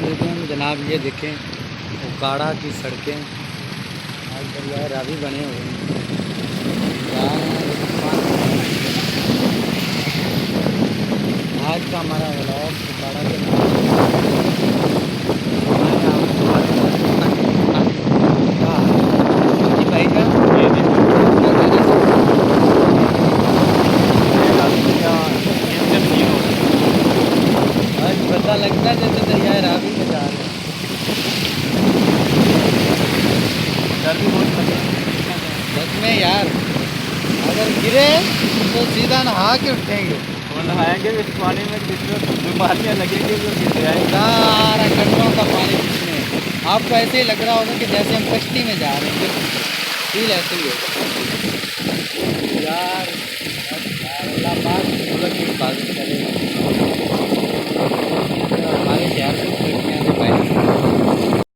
अस्सलामुअलैकुम जनाब, ये देखें उकाड़ा की सड़कें आज दरिया रावी बने हुए हैं। आज का हमारा व्लॉग उकाड़ा के भाई का आज पता लगता है जैसे दरिया रावी में जा रहे हैं। बस में यार अगर गिरे तो सीधा नहा के उठेंगे। वो नहाएंगे इस पानी में, जिसमें बीमारियाँ लगेंगी जो गिर जाएंगे। सारा गड्ढों का पानी जिसमें आपको ऐसे ही लग रहा होगा कि जैसे हम कश्ती में जा रहे हैं। फील ऐसे ही होगा यार। अल्लाह पाक सूरज की हिफाजत करे हमारे शहर में।